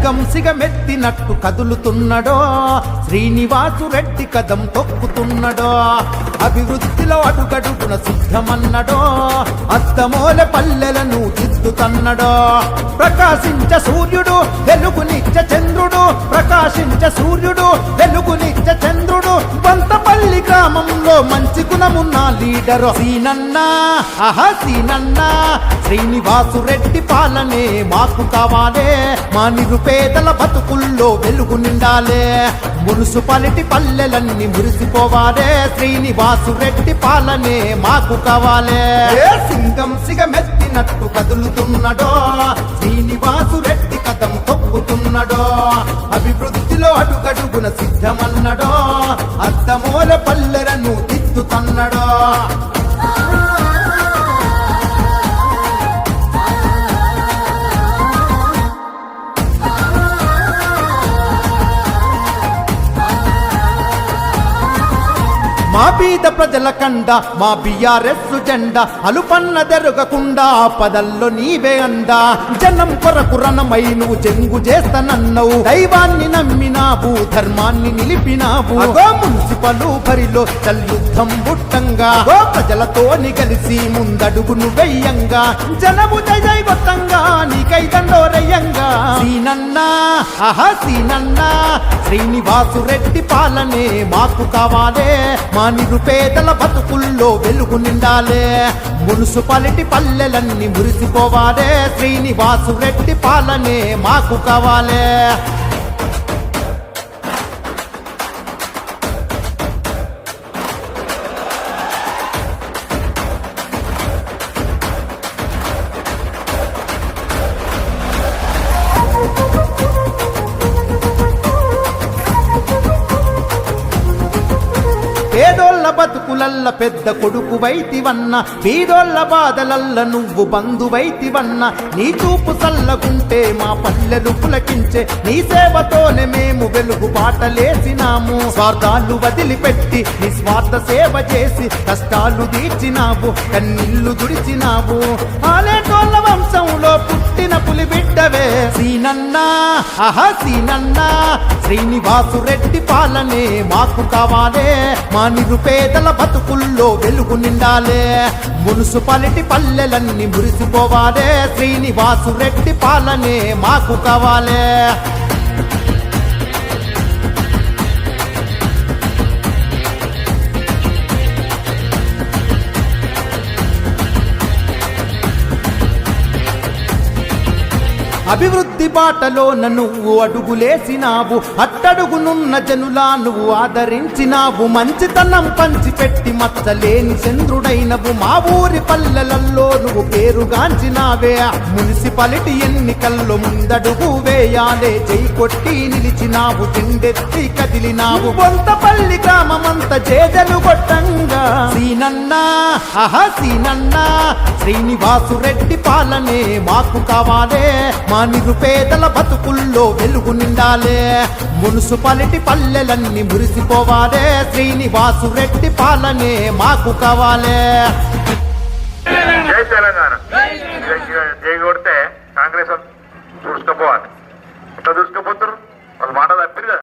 సింగం సిగమెత్తినట్టు కదులుతున్నడో శ్రీనివాసు రెడ్డి కదం తొక్కుతున్నడో అభివృద్ధిలో అడుగడుగున సిద్ధమన్నడో అద్దమోల పల్లెలను దిద్దుతన్నడో ప్రకాశించ సూర్యుడు వెలుగునిచ్చ చంద్రుడు ప్రకాశించ సూర్యుడు వెలుగునిచ్చ చంద్రుడు బంతపల్లి గ్రామంలో మంచి గుణమున్న లీడరు సీనన్నా సీనన్నా శ్రీనివాసు రెడ్డి పాలనే మాకు కావాలే మా నిరుపేదల బతుకుల్లో వెలుగు నిండాలే మున్సిపాలిటీ పల్లెలన్నీ మురిసిపోవాలే శ్రీనివాసు రెడ్డి పాలనే మాకు కావాలే సింగం సిగమెత్తినట్టు కదులుతున్నడో శ్రీనివాసు రెడ్డి కదం తొక్కుతున్నడో అభివృద్ధిలో అడుగడుగున సిద్ధమన్నడో అద్దమూల పల్లెలను దిద్దుతన్నడో మా బీద ప్రజల కండ మా బిఆర్ఎస్ జెండా అలుపన్న జరగకుండా పదల్లో నీవే అండా జనం కొరకు రణమై నువ్వు చెంగు చేస్తానన్నావు దైవాన్ని నమ్మినావు ధర్మాన్ని నిలిపినావు మున్సిపల్ బరిలో చల్యుద్ధం బుట్టంగా ప్రజలతోని కలిసి ముందడుగును వెయ్యంగా జనము జైవతంగా నీకై దండోరయ్యంగా సీనన్నా సీనన్నా శ్రీనివాసు రెడ్డి పాలనే మాకు కావాలే మా నిరుపేదల బతుకుల్లో వెలుగు నిండాలే మున్సిపాలిటీ పల్లెలన్నీ మురిసిపోవాలే శ్రీనివాసు రెడ్డి పాలనే మాకు కావాలే పేదోళ్ళ బతుకులల్ల పెద్ద కొడుకు వైతివన్న బీదోళ్ళ బాధలల్ల నువ్వు బంధువైతివన్న నీ చూపు చల్లగుంటే మా పల్లెలు పులకించే నీ సేవతోనే మేము వెలుగు బాటలేసినాము స్వార్థాలు వదిలిపెట్టి నిస్వార్థ సేవ చేసి కష్టాలు తీర్చినావు కన్నీళ్లు దుడిచినావు ఆలేటోళ్ళ వంశంలో పుట్టిన పులి బిడ్డవే సీనన్నా సీనన్నా శ్రీనివాసు రెడ్డి పాలనే మాకు కావాలే మా నిరుపేదల బతుకుల్లో వెలుగు నిండాలే మున్సిపాలిటీ పల్లెలన్నీ మురిసిపోవాలే శ్రీనివాసు రెడ్డి పాలనే మాకు కావాలే అభివృద్ధి బాటలోన నువ్వు అడుగులేసినావు అట్టడుగునున్న జనులా నువ్వు ఆదరించినావు మంచితనం పంచిపెట్టి మచ్చలేని చంద్రుడైనవు మా ఊరి పల్లెలల్లో నువ్వు పేరుగాంచినావే మున్సిపాలిటీ ఎన్నికల్లో ముందడుగు వేయాలే జై కొట్టి నిలిచినావు జెండెత్తి కదిలినావు బొంతపల్లి గ్రామమంత జేజలు కొట్టంగా సీనన్నా సీనన్నా శ్రీనివాసు రెడ్డి పాలనే మాకు కావాలే మా నిరుపేదల బతుకుల్లో వెలుగు నిండాలే మున్సిపాలిటీ పల్లెలన్నీ మురిసిపోవాలే శ్రీనివాసు రెడ్డి పాలనే మాకు కావాలే జై తెలంగాణ జై కొడితే కాంగ్రెస్ చూసుకుపోవాలి ఎట్లా చూసుకుపోతారు వాళ్ళు మాట తప్పిరు కదా.